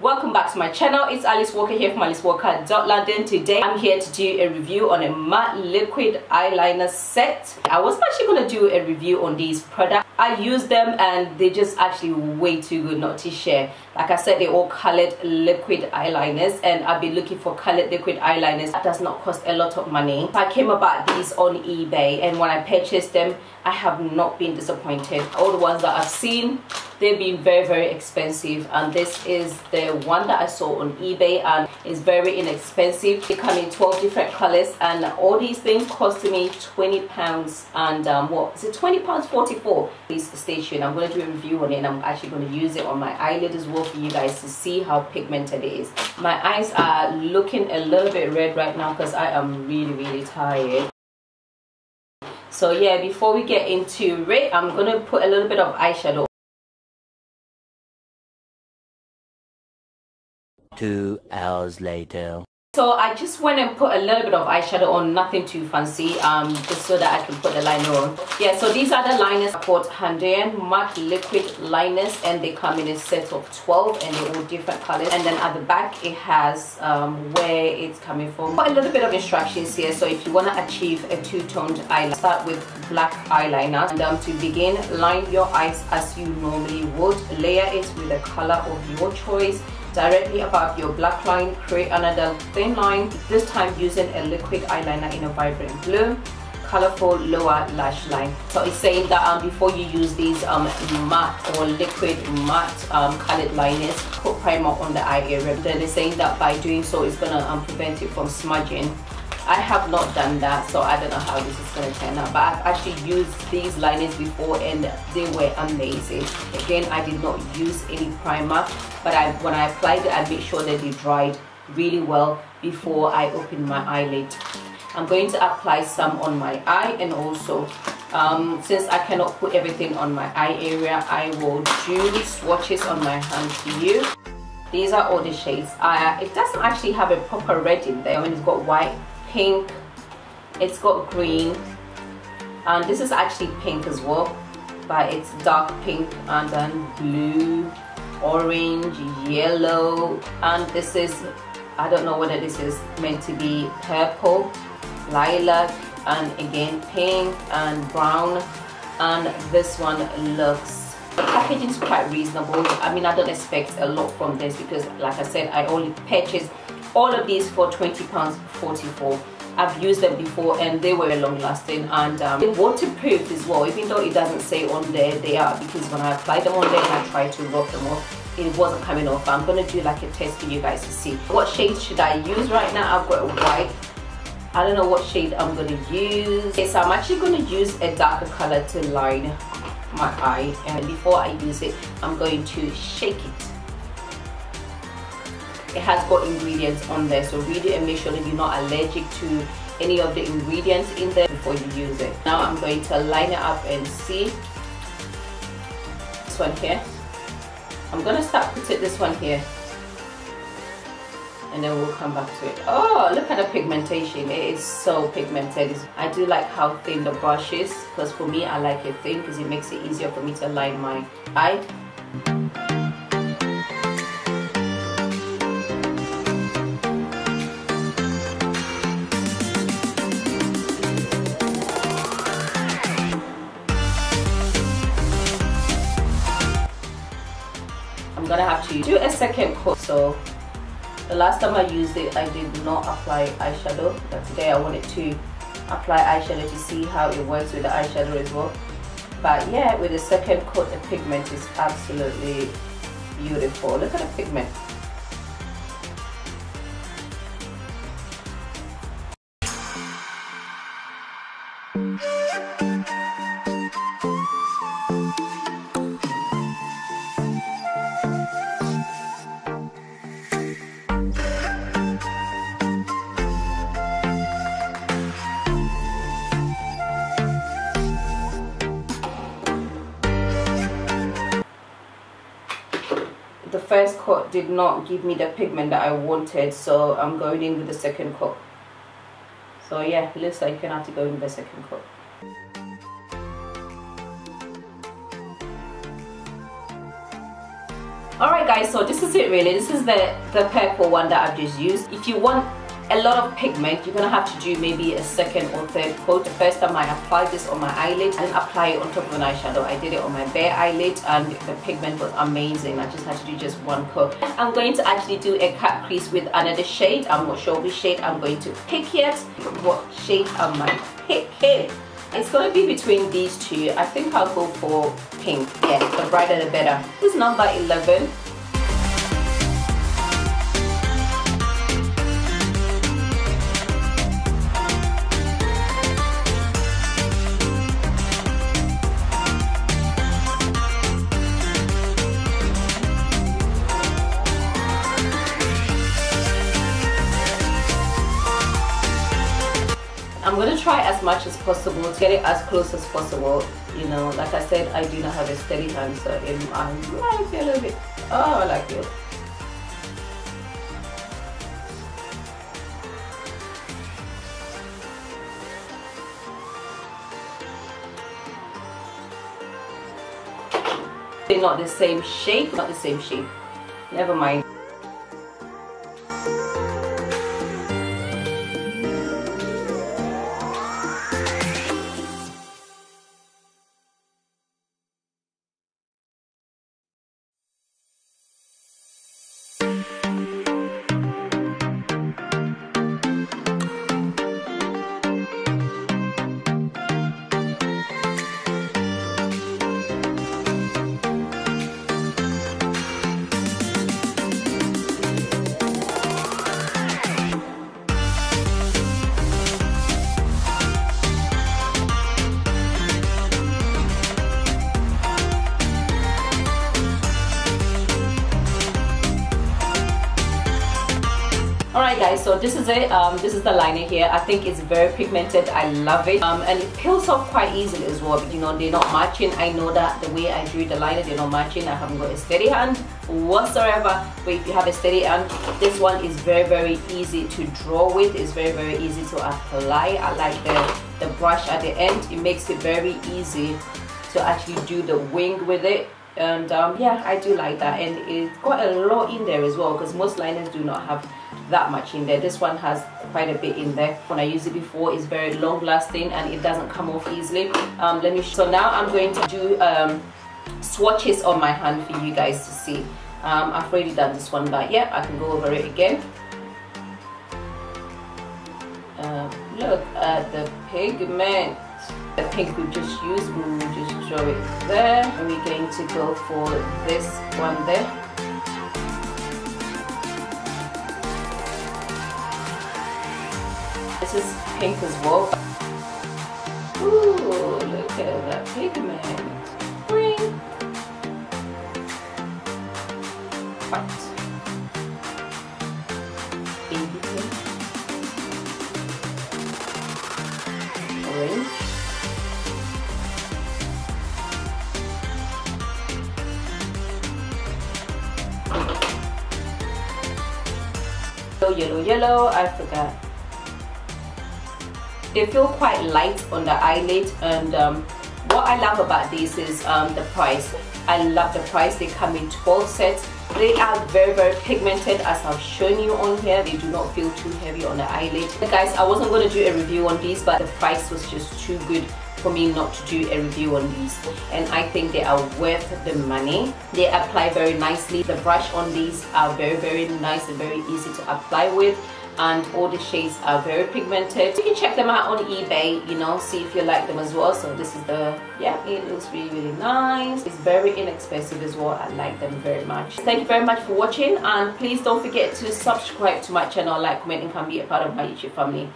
welcome back to my channel. It's Alice Walker here from AliceWalker.London. Today I'm here to do a review on a matte liquid eyeliner set. I wasn't actually going to do a review on these products. I use them and they're just actually way too good not to share. Like I said, they're all colored liquid eyeliners and I've been looking for colored liquid eyeliners that does not cost a lot of money. I came about these on eBay and when I purchased them, I have not been disappointed. All the ones that I've seen, they've been very expensive, and this is the one that I saw on eBay and it's very inexpensive. They come in 12 different colors and all these things cost me £20 and what is it, £20 44. Please stay tuned. I'm going to do a review on it and I'm actually going to use it on my eyelid as well for you guys to see how pigmented it is. My eyes are looking a little bit red right now because I am really tired. So yeah, before we get into it, I'm going to put a little bit of eyeshadow. 2 hours later. So I just went and put a little bit of eyeshadow on, nothing too fancy, just so that I can put the liner on. Yeah, so these are the liners called HANDAIYAN matte liquid liners and they come in a set of 12 and they're all different colors. And then at the back it has where it's coming from. Got a little bit of instructions here, so if you want to achieve a two-toned eyeliner, start with black eyeliner. And to begin, line your eyes as you normally would. Layer it with a color of your choice. Directly above your black line, create another thin line, this time using a liquid eyeliner in a vibrant blue, colorful lower lash line. So it's saying that before you use these matte or liquid matte colored liners, put primer on the eye area. Then they're saying that by doing so, it's going to prevent it from smudging. I have not done that, so I don't know how this is going to turn out, but I've actually used these liners before and they were amazing. Again, I did not use any primer, but when I applied it, I made sure that they dried really well before I opened my eyelid. I'm going to apply some on my eye, and also since I cannot put everything on my eye area, I will do swatches on my hand for you. These are all the shades. It doesn't actually have a proper red in there. I mean, it's got white, pink, it's got green, and this is actually pink as well, but it's dark pink, and then blue, orange, yellow, and this is, I don't know whether this is meant to be purple, lilac, and again pink and brown, and this one looks, the packaging is quite reasonable. I mean, I don't expect a lot from this because like I said, I only purchased all of these for £20 44. I've used them before and they were long lasting, and they're waterproof as well, even though it doesn't say on there they are, because when I applied them on there and I tried to rub them off, it wasn't coming off. I'm going to do like a test for you guys to see what shade should I use. Right now I've got a white. I don't know what shade I'm going to use. Okay, so I'm actually going to use a darker color to line my eye, and before I use it I'm going to shake it. It has got ingredients on there, so read it and make sure that you're not allergic to any of the ingredients in there before you use it. Now I'm going to line it up and see. This one here. I'm going to start putting this one here and then we'll come back to it. Oh, look at the pigmentation. It is so pigmented. I do like how thin the brush is, because for me I like it thin because it makes it easier for me to line my eye. I'm gonna have to do a second coat. So the last time I used it, I did not apply eyeshadow, but today I wanted to apply eyeshadow to see how it works with the eyeshadow as well. But yeah, with the second coat, the pigment is absolutely beautiful. Look at the pigment. The first coat did not give me the pigment that I wanted, so I'm going in with the second coat. So yeah, it looks like you're gonna have to go in with the second coat. Alright guys, so this is it really. This is the purple one that I've just used. If you want a lot of pigment, you're gonna have to do maybe a second or third coat. The first time I applied this on my eyelid, I didn't apply it on top of an eyeshadow. I did it on my bare eyelid and the pigment was amazing. I just had to do just one coat. I'm going to actually do a cut crease with another shade. I'm not sure which shade I'm going to pick yet. What shade am I picking? It's going to be between these two. I think I'll go for pink. Yeah, the brighter the better. This is number 11. I'm going to try as much as possible to get it as close as possible. You know, like I said, I do not have a steady hand, so I might be a little bit, oh, I like it. They're not the same shape, not the same shape. Never mind. Alright guys, so this is it. This is the liner here. I think it's very pigmented. I love it. And it peels off quite easily as well. You know, they're not matching. I know that the way I drew the liner, they're not matching. I haven't got a steady hand whatsoever. But if you have a steady hand, this one is very easy to draw with. It's very easy to apply. I like the brush at the end. It makes it very easy to actually do the wing with it. And yeah, I do like that. And it's got a lot in there as well, because most liners do not have that much in there. This one has quite a bit in there. When I used it before, it's very long lasting and it doesn't come off easily. Let me so now I'm going to do swatches on my hand for you guys to see. I've already done this one, but yeah, I can go over it again. Look at the pigment. The pink we just used, we will just draw it there, and we're going to go for this one there. This is pink as well. Ooh, look at that pigment. Green. White. Baby pink. Orange. Yellow, I forgot. They feel quite light on the eyelid, and what I love about these is the price. I love the price. They come in 12 sets. They are very pigmented, as I've shown you on here. They do not feel too heavy on the eyelid. Guys, I wasn't going to do a review on these, but the price was just too good for me not to do a review on these, and I think they are worth the money. They apply very nicely. The brush on these are very nice and very easy to apply with, and all the shades are very pigmented. You can check them out on eBay, you know, see if you like them as well. So this is the, yeah, it looks really nice. It's very inexpensive as well. I like them very much. Thank you very much for watching, and please don't forget to subscribe to my channel, like, comment, and can be a part of my YouTube family.